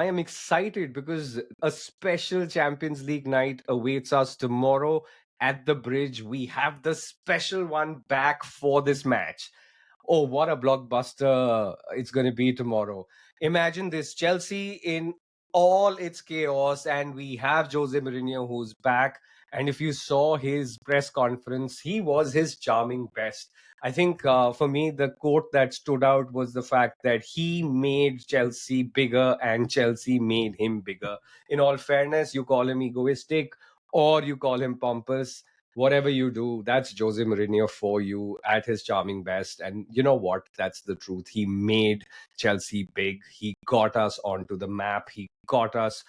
I am excited because a special Champions League night awaits us tomorrow at the bridge. We have the special one back for this match. Oh, what a blockbuster it's going to be tomorrow. Imagine this: Chelsea in all its chaos, and we have Jose Mourinho who's back. And if you saw his press conference, he was his charming best. I think for me, the quote that stood out was the fact that he made Chelsea bigger and Chelsea made him bigger. In all fairness, you call him egoistic or you call him pompous, whatever you do, that's Jose Mourinho for you at his charming best. And you know what? That's the truth. He made Chelsea big. He got us onto the map. He got us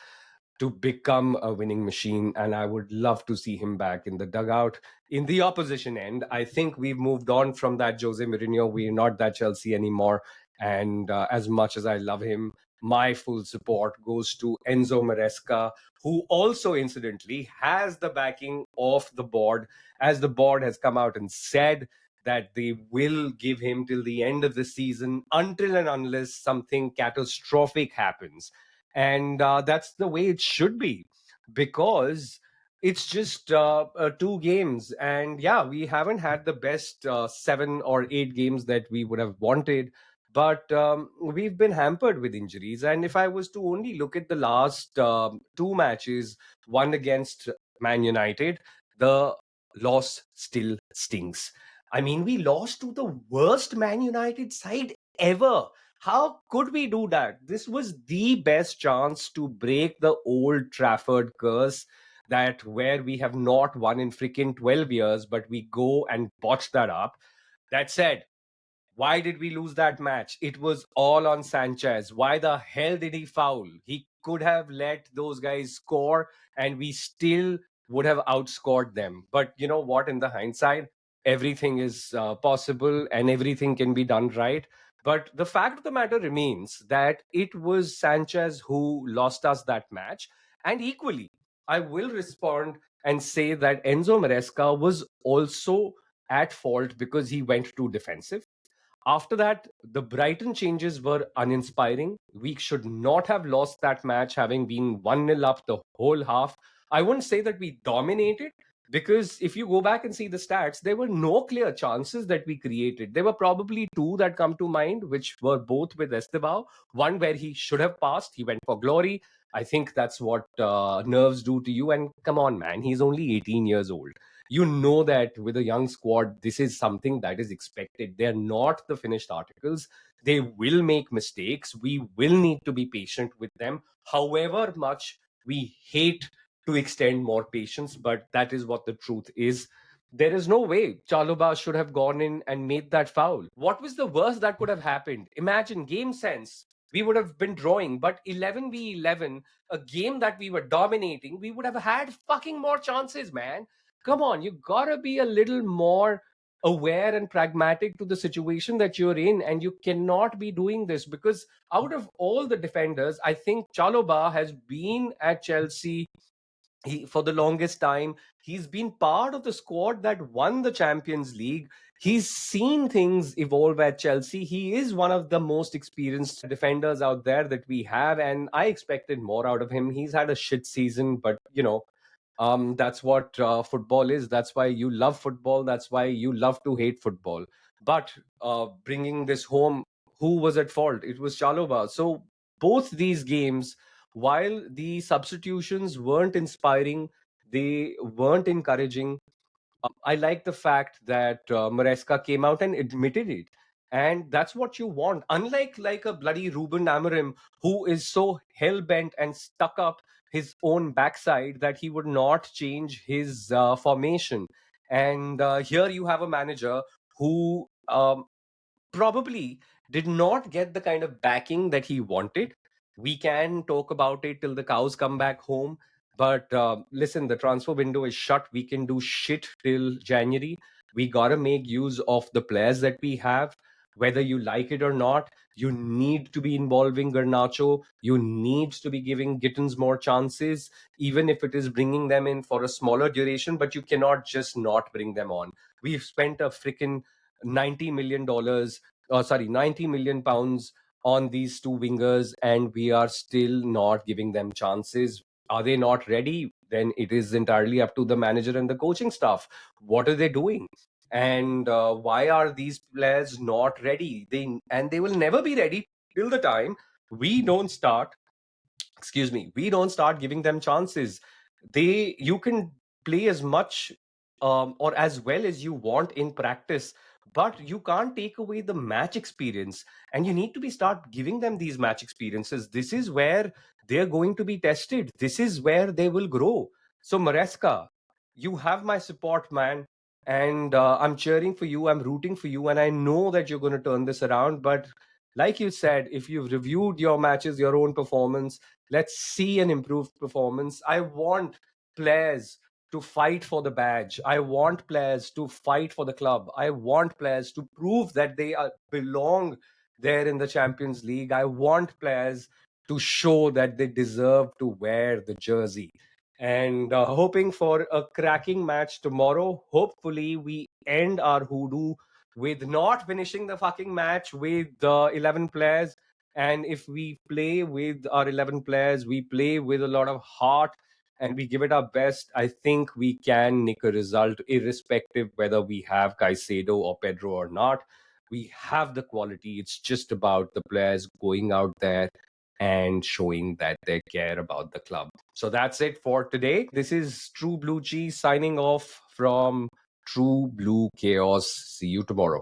to become a winning machine. And I would love to see him back in the dugout. In the opposition end, I think we've moved on from that Jose Mourinho. We're not that Chelsea anymore. And as much as I love him, my full support goes to Enzo Maresca, who also incidentally has the backing of the board, as the board has come out and said that they will give him till the end of the season until and unless something catastrophic happens. And that's the way it should be, because it's just two games. And yeah, we haven't had the best 7 or 8 games that we would have wanted, but we've been hampered with injuries. And if I was to only look at the last two matches, one against Man United, the loss still stings. I mean, we lost to the worst Man United side ever. How could we do that? This was the best chance to break the old Trafford curse, that where we have not won in freaking 12 years, but we go and botch that up. That said, why did we lose that match? It was all on Sanchez. Why the hell did he foul? He could have let those guys score and we still would have outscored them. But you know what? In the hindsight, everything is possible and everything can be done right. But the fact of the matter remains that it was Sanchez who lost us that match. And equally, I will respond and say that Enzo Maresca was also at fault because he went too defensive. After that, the Brighton changes were uninspiring. We should not have lost that match having been 1-0 up the whole half. I wouldn't say that we dominated, because if you go back and see the stats, there were no clear chances that we created. There were probably two that come to mind, which were both with Estebao. One where he should have passed, he went for glory. I think that's what nerves do to you. And come on, man, he's only 18 years old. You know that with a young squad, this is something that is expected. They're not the finished articles. They will make mistakes. We will need to be patient with them, however much we hate to extend more patience, but that is what the truth is. There is no way Chalobah should have gone in and made that foul. What was the worst that could have happened? Imagine game sense. We would have been drawing, but 11v11, a game that we were dominating, we would have had fucking more chances, man. Come on, you gotta be a little more aware and pragmatic to the situation that you're in, and you cannot be doing this, because out of all the defenders, I think Chalobah has been at Chelsea for the longest time. He's been part of the squad that won the Champions League. He's seen things evolve at Chelsea. He is one of the most experienced defenders out there that we have, and I expected more out of him. He's had a shit season, but that's what football is. That's why you love football. That's why you love to hate football. But bringing this home, who was at fault? It was Chalobah. So both these games, while the substitutions weren't inspiring, they weren't encouraging. I like the fact that Maresca came out and admitted it. And that's what you want. Unlike like a bloody Ruben Amorim, who is so hell bent and stuck up his own backside that he would not change his formation. And here you have a manager who probably did not get the kind of backing that he wanted. We can talk about it till the cows come back home. But listen, the transfer window is shut. We can do shit till January. We got to make use of the players that we have. Whether you like it or not, you need to be involving Garnacho. You need to be giving Gittins more chances, even if it is bringing them in for a smaller duration. But you cannot just not bring them on. We've spent a freaking $90 million, sorry, 90 million pounds on these two wingers, and we are still not giving them chances. Are they not ready? Then it is entirely up to the manager and the coaching staff. What are they doing? And why are these players not ready? They will never be ready till the time we don't start we don't start giving them chances. You can play as much or as well as you want in practice, but you can't take away the match experience, and you need to be start giving them these match experiences. This is where they're going to be tested. This is where they will grow. So Maresca, you have my support, man, and I'm cheering for you, I'm rooting for you, and I know that you're going to turn this around. But like you said, if you've reviewed your matches, your own performance, let's see an improved performance. I want players to fight for the badge. I want players to fight for the club. I want players to prove that belong there in the Champions League. I want players to show that they deserve to wear the jersey. And hoping for a cracking match tomorrow. Hopefully, we end our hoodoo with not finishing the fucking match with 11 players. And if we play with our 11 players, we play with a lot of heart and we give it our best, I think we can nick a result irrespective whether we have Caicedo or Pedro or not. We have the quality. It's just about the players going out there and showing that they care about the club. So that's it for today. This is True Blue Cheese signing off from True Blue Chaos. See you tomorrow.